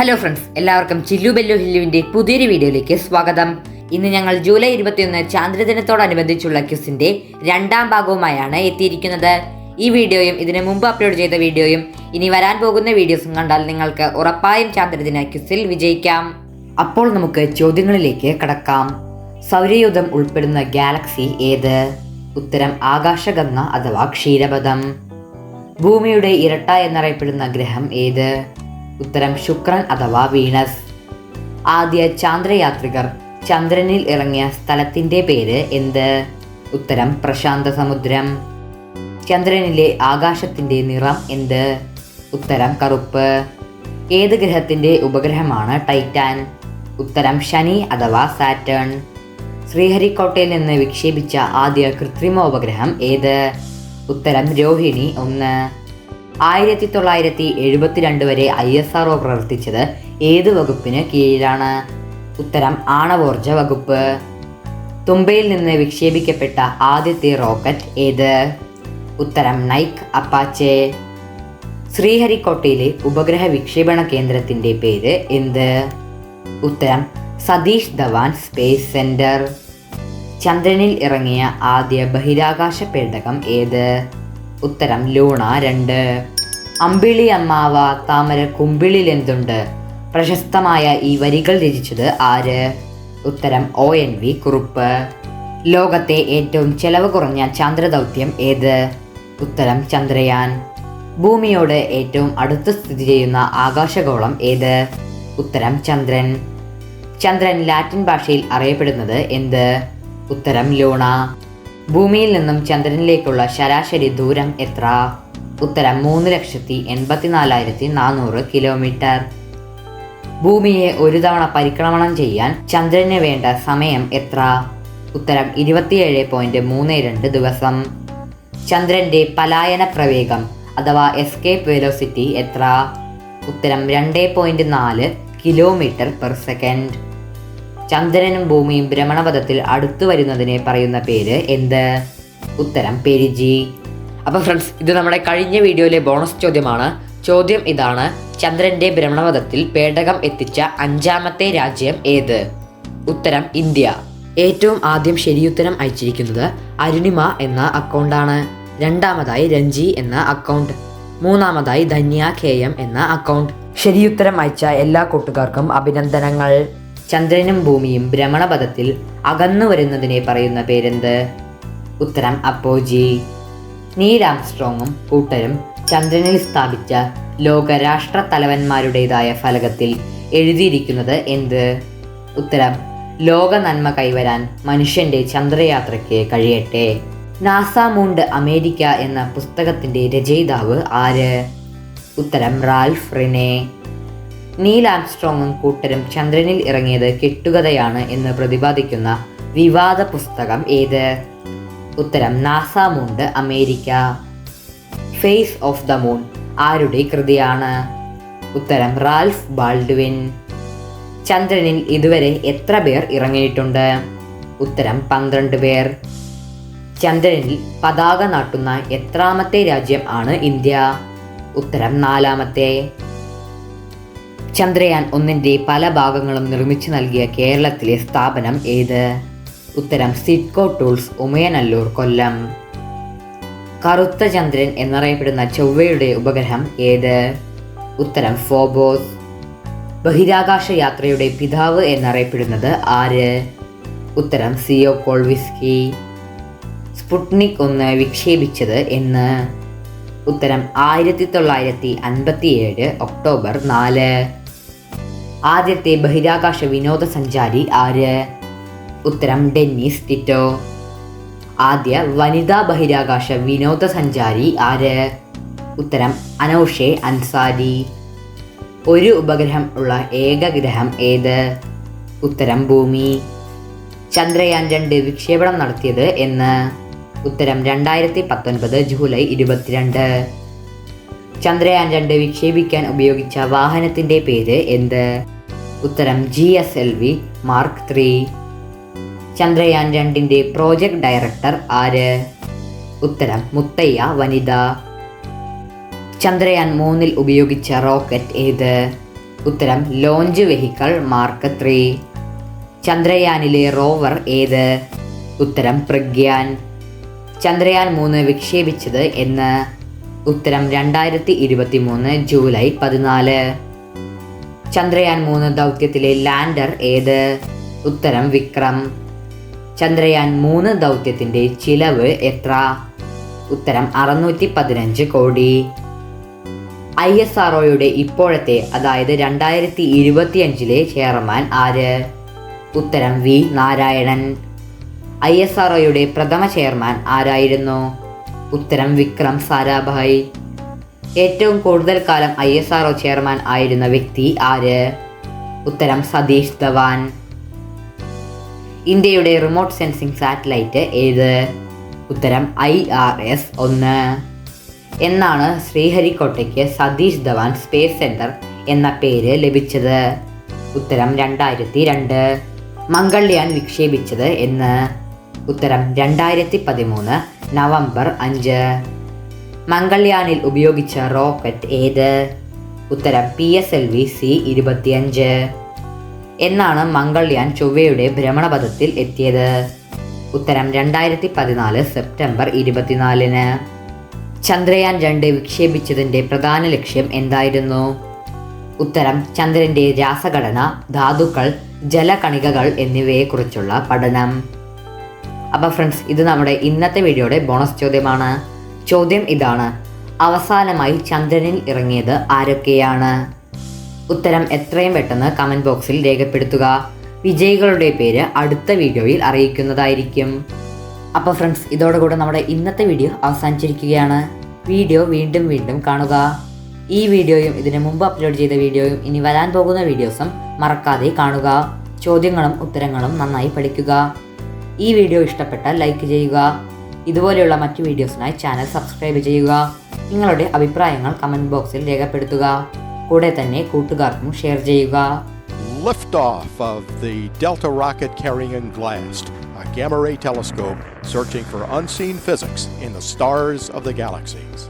Hello friends, എല്ലാവർക്കും ചില്ലു ബെല്ലു ഹില്ലുവിൻ്റെ പുതിയൊരു വീഡിയോയിലേക്ക് സ്വാഗതം. ഇന്ന് ഞങ്ങൾ ജൂലൈ 21 ചാന്ദ്രദിനത്തോടനുബന്ധിച്ചുള്ള ക്വിസിൻ്റെ രണ്ടാം ഭാഗവുമായാണ് എത്തിയിരിക്കുന്നത്. ഈ വീഡിയോയും ഇതിനു മുമ്പ് അപ്ലോഡ് ചെയ്ത വീഡിയോയും ഇനി വരാൻ പോകുന്ന വീഡിയോസും കണ്ടാൽ നിങ്ങൾക്ക് ഉറപ്പായും ചാന്ദ്രദിന ക്വിസിൽ വിജയിക്കാം. അപ്പോൾ നമുക്ക് ചോദ്യങ്ങളിലേക്ക് കടക്കാം. സൗരയൂഥം ഉൾപ്പെടുന്ന ഗാലക്സി ഏത്? ഉത്തരം ആകാശഗംഗ അഥവാ ക്ഷീരപഥം. ഭൂമിയുടെ ഇരട്ട എന്നറിയപ്പെടുന്ന ഗ്രഹം ഏത്? ഉത്തരം ശുക്രൻ അഥവാ വീനസ്. ആദ്യ ചാന്ദ്രയാത്രികർ ചന്ദ്രനിൽ ഇറങ്ങിയ സ്ഥലത്തിൻ്റെ പേര് എന്ത്? ഉത്തരം പ്രശാന്ത സമുദ്രം. ചന്ദ്രനിലെ ആകാശത്തിൻ്റെ നിറം എന്ത്? ഉത്തരം കറുപ്പ്. ഏത് ഗ്രഹത്തിൻ്റെ ഉപഗ്രഹമാണ് ടൈറ്റാൻ? ഉത്തരം ശനി അഥവാ സാറ്റേൺ. ശ്രീഹരിക്കോട്ടയിൽ നിന്ന് വിക്ഷേപിച്ച ആദ്യ കൃത്രിമ ഉപഗ്രഹം ഏത്? ഉത്തരം രോഹിണി 1. 1972 വരെ ISRO പ്രവർത്തിച്ചത് ഏത് വകുപ്പിന് കീഴിലാണ്? ഉത്തരം ആണവോർജ വകുപ്പ്. തുമ്പയിൽ നിന്ന് വിക്ഷേപിക്കപ്പെട്ട ആദ്യത്തെ റോക്കറ്റ് ഏത്? ഉത്തരം നൈക്ക് അപ്പാച്ചെ. ശ്രീഹരിക്കോട്ടയിലെ ഉപഗ്രഹ വിക്ഷേപണ കേന്ദ്രത്തിൻ്റെ പേര് എന്ത്? ഉത്തരം സതീഷ് ധവാൻ സ്പേസ് സെന്റർ. ചന്ദ്രനിൽ ഇറങ്ങിയ ആദ്യ ബഹിരാകാശ പേടകം ഏത്? ഉത്തരം ലൂണ 2. അമ്പിളി അമ്മാവ താമര കുമ്പിളിലെന്തുണ്ട്? പ്രശസ്തമായ ഈ വരികൾ രചിച്ചത് ആര്? ഉത്തരം ONV കുറുപ്പ്. ലോകത്തെ ഏറ്റവും ചെലവ് കുറഞ്ഞ ചാന്ദ്രദൗത്യം ഏത്? ഉത്തരം ചന്ദ്രയാൻ. ഭൂമിയോട് ഏറ്റവും അടുത്ത് സ്ഥിതി ചെയ്യുന്ന ആകാശഗോളം ഏത്? ഉത്തരം ചന്ദ്രൻ. ചന്ദ്രൻ ലാറ്റിൻ ഭാഷയിൽ അറിയപ്പെടുന്നത് എന്ത്? ഉത്തരം ലൂണ. ഭൂമിയിൽ നിന്നും ചന്ദ്രനിലേക്കുള്ള ശരാശരി ദൂരം എത്ര? ഉത്തരം 3,84,400 കിലോമീറ്റർ. ഭൂമിയെ ഒരു തവണ പരിക്രമണം ചെയ്യാൻ ചന്ദ്രന് വേണ്ട സമയം എത്ര? ഉത്തരം 27.32 ദിവസം. ചന്ദ്രന്റെ പലായന പ്രവേഗം അഥവാ എസ്കേപ്പ് വെലോസിറ്റി എത്ര? ഉത്തരം 2.4 കിലോമീറ്റർ പെർ സെക്കൻഡ്. ചന്ദ്രനും ഭൂമിയും ഭ്രമണപഥത്തിൽ അടുത്തു വരുന്നതിനെ പറയുന്ന പേര് എന്ത്? ഉത്തരം പെരിജി. അപ്പോൾ ഫ്രണ്ട്സ്, ഇത് നമ്മുടെ കഴിഞ്ഞ വീഡിയോയിലെ ബോണസ് ചോദ്യമാണ്. ചോദ്യം ഇതാണ്: ചന്ദ്രന്റെ ഭ്രമണപഥത്തിൽ പേടകം എത്തിച്ച 5ാമത്തെ രാജ്യം ഏത്? ഉത്തരം ഇന്ത്യ. ഏറ്റവും ആദ്യം ശരിയുത്തരം അയച്ചിരിക്കുന്നത് അരുണിമ എന്ന അക്കൗണ്ടാണ്. രണ്ടാമതായി രഞ്ജി എന്ന അക്കൗണ്ട്. മൂന്നാമതായി ധന്യ KM എന്ന അക്കൗണ്ട്. ശരിയുത്തരം അയച്ച എല്ലാ കൂട്ടുകാർക്കും അഭിനന്ദനങ്ങൾ. ചന്ദ്രനും ഭൂമിയും ഭ്രമണപഥത്തിൽ അകന്നു വരുന്നതിനെ പറയുന്ന പേരെന്ത്? ഉത്തരം അപ്പോജി. നീൽ ആംസ്ട്രോങ്ങും കൂട്ടരും ചന്ദ്രനിൽ സ്ഥാപിച്ച ലോകരാഷ്ട്ര തലവന്മാരുടേതായ ഫലകത്തിൽ എഴുതിയിരിക്കുന്നത് എന്ത്? ഉത്തരം ലോക നന്മ കൈവരാൻ മനുഷ്യന്റെ ചന്ദ്രയാത്രയ്ക്ക് കഴിയട്ടെ. നാസ മൂണ്ട് അമേരിക്ക എന്ന പുസ്തകത്തിന്റെ രചയിതാവ് ആര്? ഉത്തരം റാൽഫ് റിനെ. നീൽ ആംസ്ട്രോങ്ങും കൂട്ടരും ചന്ദ്രനിൽ ഇറങ്ങിയത് കെട്ടുകഥയാണ് എന്ന് പ്രതിപാദിക്കുന്ന വിവാദ പുസ്തകം ഏത്? ഉത്തരം നാസ മൂണ്ട് America. Face of the moon ആരുടെ കൃതിയാണ്? ഉത്തരം റാൽഫ് ബാൾഡ്വിൻ. ചന്ദ്രനിൽ ഇതുവരെ എത്ര പേർ ഇറങ്ങിയിട്ടുണ്ട്? ഉത്തരം 12 പേർ. ചന്ദ്രനിൽ പതാക നാട്ടുന്ന എത്രാമത്തെ രാജ്യം ആണ് ഇന്ത്യ? ഉത്തരം 4ാമത്തെ. ചന്ദ്രയാൻ 1ന്റെ പല ഭാഗങ്ങളും നിർമ്മിച്ചു നൽകിയ കേരളത്തിലെ സ്ഥാപനം ഏത്? ഉത്തരം സിഡ്കോ ടൂൾസ്, ഉമയനല്ലൂർ, കൊല്ലം. കറുത്ത ചന്ദ്രൻ എന്നറിയപ്പെടുന്ന ചൊവ്വയുടെ ഉപഗ്രഹം ഏത്? ഉത്തരം ഫോബോസ്. ബഹിരാകാശ യാത്രയുടെ പിതാവ് എന്നറിയപ്പെടുന്നത് ആര്? ഉത്തരം സിയോകോൾവിസ്കി. സ്പുട്നിക് 1 വിക്ഷേപിച്ചത് എന്ന്? ഉത്തരം 1957 ഒക്ടോബർ 4. ആദ്യത്തെ ബഹിരാകാശ വിനോദസഞ്ചാരി ആര്? ഉത്തരം ഡെന്നിസ് ടിറ്റോ. ആദ്യ വനിതാ ബഹിരാകാശ വിനോദസഞ്ചാരി ആര്? ഉത്തരം അനൗഷെ അൻസാരി. ഒരു ഉപഗ്രഹം ഉള്ള ഏക ഗ്രഹം ഏത്? ഉത്തരം ഭൂമി. ചന്ദ്രയാൻ 2 വിക്ഷേപണം നടത്തിയത് എന്ന്? ഉത്തരം 2019 ജൂലൈ 22. ചന്ദ്രയാൻ 2 വിക്ഷേപിക്കാൻ ഉപയോഗിച്ച വാഹനത്തിൻ്റെ പേര് എന്ത്? ഉത്തരം GSLV Mark 3. ചന്ദ്രയാൻ 2ന്റെ പ്രോജക്ട് ഡയറക്ടർ ആര്? ഉത്തരം മുത്തയ്യ വനിത. ചന്ദ്രയാൻ 3 ഉപയോഗിച്ച റോക്കറ്റ് ഏത്? ഉത്തരം ലോഞ്ച് വെഹിക്കിൾ മാർക്ക് 3. ചന്ദ്രയാനിലെ റോവർ ഏത്? ഉത്തരം പ്രഗ്യാൻ. ചന്ദ്രയാൻ 3 വിക്ഷേപിച്ചത് എന്ന്? ഉത്തരം 2023 ജൂലൈ 14. ചന്ദ്രയാൻ 3 ദൗത്യത്തിലെ ലാൻഡർ ഏത്? ഉത്തരം വിക്രം. ചന്ദ്രയാൻ 3 ദൗത്യത്തിൻ്റെ ചിലവ് എത്ര? ഉത്തരം 615 കോടി. ISROയുടെ ഇപ്പോഴത്തെ, അതായത് 2025 ചെയർമാൻ ആര്? ഉത്തരം വി നാരായണൻ. ISROയുടെ പ്രഥമ ചെയർമാൻ ആരായിരുന്നു? ഉത്തരം വിക്രം സാരാഭായ്. ഏറ്റവും കൂടുതൽ കാലം ISRO ചെയർമാൻ ആയിരുന്ന വ്യക്തി ആര്? ഉത്തരം സതീഷ് ധവാൻ. ഇന്ത്യയുടെ റിമോട്ട് സെൻസിംഗ് സാറ്റലൈറ്റ് ഏത്? ഉത്തരം IRS-1. എന്നാണ് ശ്രീഹരിക്കോട്ടയ്ക്ക് സതീഷ് ധവാൻ സ്പേസ് സെൻറ്റർ എന്ന പേര് ലഭിച്ചത്? ഉത്തരം 2002. മംഗൾയാൻ വിക്ഷേപിച്ചത് എന്ന്? ഉത്തരം 2013 നവംബർ 5. മംഗൾയാനിൽ ഉപയോഗിച്ച റോക്കറ്റ് ഏത്? ഉത്തരം PSLV-C-25. എന്നാണ് മംഗൾയാൻ ചൊവ്വയുടെ ഭ്രമണപഥത്തിൽ എത്തിയത്? ഉത്തരം 2014 സെപ്റ്റംബർ 24. ചന്ദ്രയാൻ 2 വിക്ഷേപിച്ചതിൻ്റെ പ്രധാന ലക്ഷ്യം എന്തായിരുന്നു? ഉത്തരം ചന്ദ്രൻ്റെ രാസഘടന, ധാതുക്കൾ, ജലകണികകൾ എന്നിവയെക്കുറിച്ചുള്ള പഠനം. അപ്പോൾ ഫ്രണ്ട്സ്, ഇത് നമ്മുടെ ഇന്നത്തെ വീഡിയോയുടെ ബോണസ് ചോദ്യമാണ്. ചോദ്യം ഇതാണ്: അവസാനമായി ചന്ദ്രനിൽ ഇറങ്ങിയത് ആരൊക്കെയാണ്? ഉത്തരം എത്രയും പെട്ടെന്ന് കമൻറ്റ് ബോക്സിൽ രേഖപ്പെടുത്തുക. വിജയികളുടെ പേര് അടുത്ത വീഡിയോയിൽ അറിയിക്കുന്നതായിരിക്കും. അപ്പോൾ ഫ്രണ്ട്സ്, ഇതോടുകൂടെ നമ്മുടെ ഇന്നത്തെ വീഡിയോ അവസാനിച്ചിരിക്കുകയാണ്. വീഡിയോ വീണ്ടും വീണ്ടും കാണുക. ഈ വീഡിയോയും ഇതിനു മുമ്പ് അപ്ലോഡ് ചെയ്ത വീഡിയോയും ഇനി വരാൻ പോകുന്ന വീഡിയോസും മറക്കാതെ കാണുക. ചോദ്യങ്ങളും ഉത്തരങ്ങളും നന്നായി പഠിക്കുക. ഈ വീഡിയോ ഇഷ്ടപ്പെട്ടാൽ ലൈക്ക് ചെയ്യുക. ഇതുപോലെയുള്ള മറ്റു വീഡിയോസിനായി ചാനൽ സബ്സ്ക്രൈബ് ചെയ്യുക. നിങ്ങളുടെ അഭിപ്രായങ്ങൾ കമൻറ്റ് ബോക്സിൽ രേഖപ്പെടുത്തുക. കൂടെ തന്നെ കൂട്ടുകാർക്കും ഷെയർ ചെയ്യുക. Liftoff of the Delta rocket carrying GLAST, a gamma ray telescope searching for unseen physics in the stars of the galaxies.